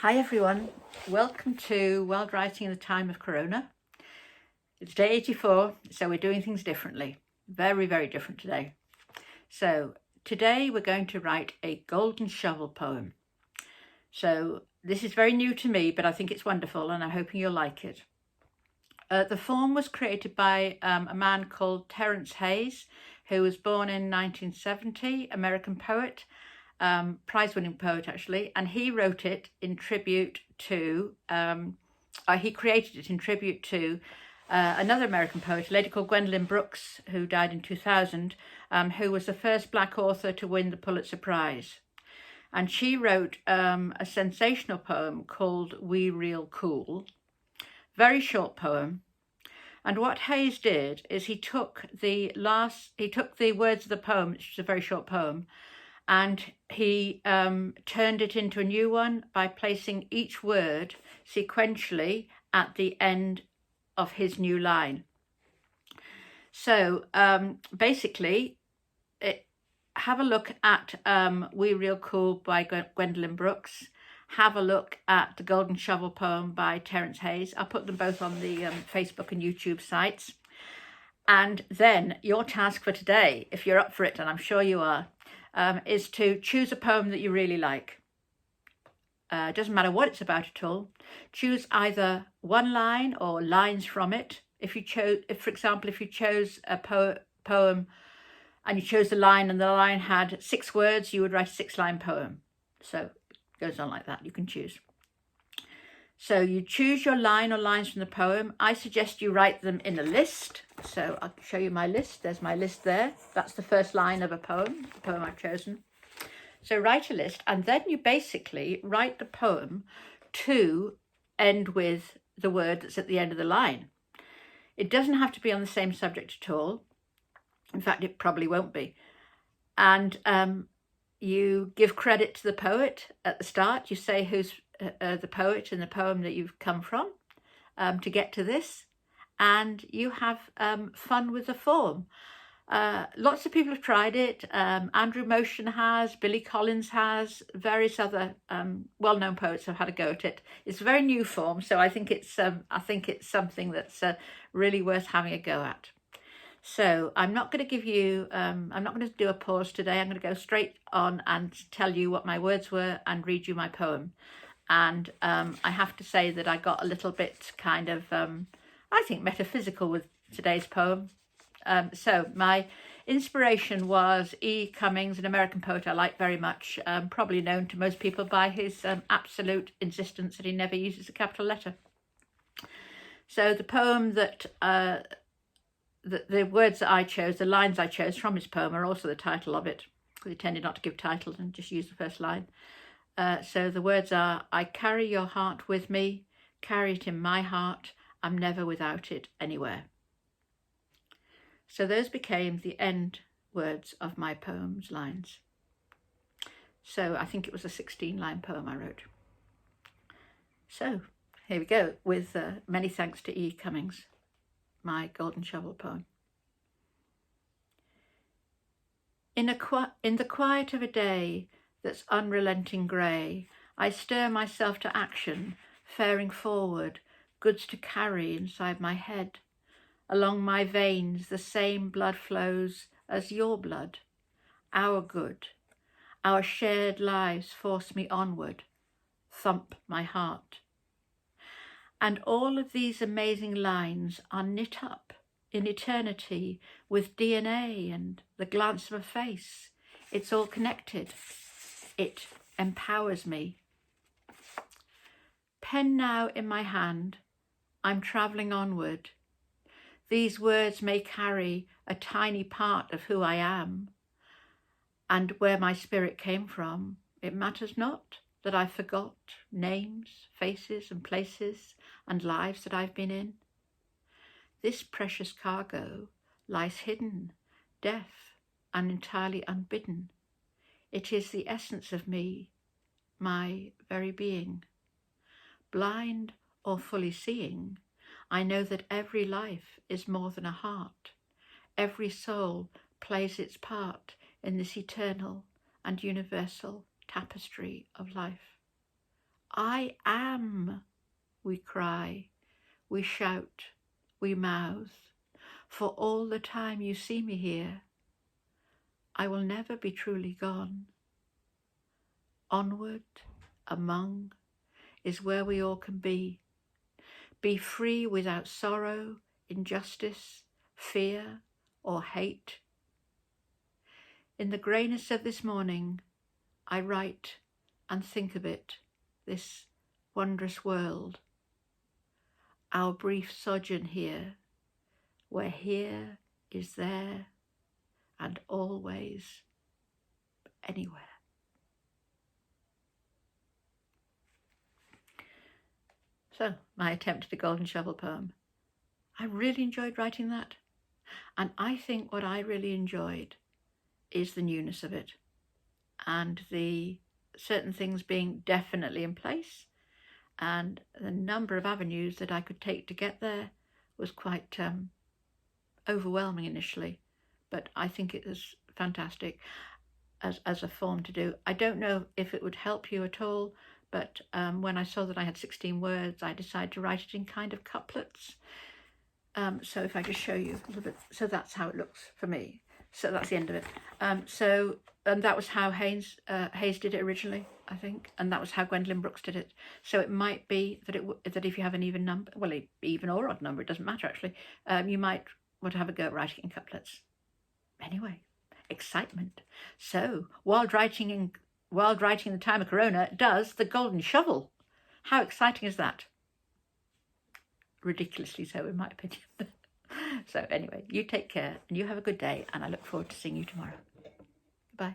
Hi everyone, welcome to World Writing in the Time of Corona. It's day 84, so we're doing things differently. Very, very different today. So today we're going to write a golden shovel poem. So this is very new to me, but I think it's wonderful and I'm hoping you'll like it. The form was created by a man called TERRANCE, who was born in 1970, American poet. Prize-winning poet actually, and he wrote it in tribute to, he created it in tribute to another American poet, a lady called Gwendolyn Brooks, who died in 2000, who was the first Black author to win the Pulitzer Prize. And she wrote a sensational poem called We Real Cool, very short poem. And what Hayes did is he took the words of the poem, which is a very short poem, and he turned it into a new one by placing each word sequentially at the end of his new line. So basically, have a look at We Real Cool by Gwendolyn Brooks. Have a look at the Golden Shovel poem by TERRANCE Hayes. I'll put them both on the Facebook and YouTube sites. And then your task for today, if you're up for it, and I'm sure you are, is to choose a poem that you really like. It doesn't matter what it's about at all. Choose either one line or lines from it. For example, if you chose a poem and you chose the line and the line had 6 words, you would write a 6-line poem. So it goes on like that. You can choose. So you choose your line or lines from the poem. I suggest you write them in a list. So I'll show you my list. There's my list there. That's the first line of a poem, the poem I've chosen. So write a list, and then you basically write the poem to end with the word that's at the end of the line. It doesn't have to be on the same subject at all. In fact, it probably won't be. And you give credit to the poet at the start. You say who's the poet in the poem that you've come from to get to this, and you have fun with the form. Lots of people have tried it. Andrew Motion has, Billy Collins has, various other well-known poets have had a go at it. It's a very new form, so I think it's something that's really worth having a go at. So I'm not going to give you, I'm not going to do a pause today. I'm going to go straight on and tell you what my words were and read you my poem. And I have to say that I got a little bit kind of, I think, metaphysical with today's poem. So my inspiration was E. Cummings, an American poet I like very much, probably known to most people by his absolute insistence that he never uses a capital letter. So the poem that, the words that I chose, the lines I chose from his poem are also the title of it. He tended not to give titles and just use the first line. So the words are, I carry your heart with me, carry it in my heart, I'm never without it anywhere. So those became the end words of my poem's lines. So I think it was a 16-line poem I wrote. So here we go with many thanks to E. Cummings, my Golden Shovel poem. In the quiet of a day that's unrelenting grey, I stir myself to action, faring forward, goods to carry inside my head. Along my veins the same blood flows as your blood. Our good, our shared lives force me onward, thump my heart. And all of these amazing lines are knit up in eternity with DNA and the glance of a face. It's all connected. It empowers me. Pen now in my hand, I'm travelling onward. These words may carry a tiny part of who I am and where my spirit came from. It matters not that I forgot names, faces and places and lives that I've been in. This precious cargo lies hidden, deaf and entirely unbidden. It is the essence of me, my very being. Blind or fully seeing, I know that every life is more than a heart. Every soul plays its part in this eternal and universal tapestry of life. I am, we cry, we shout, we mouth. For all the time you see me here, I will never be truly gone. Onward, among, is where we all can be. Be free without sorrow, injustice, fear, or hate. In the greyness of this morning, I write and think of it, this wondrous world. Our brief sojourn here, where here is there, and always, anywhere. So, my attempt at a golden shovel poem. I really enjoyed writing that. And I think what I really enjoyed is the newness of it and the certain things being definitely in place, and the number of avenues that I could take to get there was quite overwhelming initially, but I think it was fantastic as a form to do. I don't know if it would help you at all, but when I saw that I had 16 words, I decided to write it in kind of couplets. So if I just show you a little bit, so that's how it looks for me. So that's the end of it. That was how Hayes did it originally, I think, and that was how Gwendolyn Brooks did it. So it might be that that if you have an even number, well, even or odd number, it doesn't matter actually. You might want to have a go at writing in couplets. Anyway, excitement. So while writing the time of Corona does the golden shovel. How exciting is that? Ridiculously so, in my opinion. So anyway, you take care and you have a good day, and I look forward to seeing you tomorrow. Bye.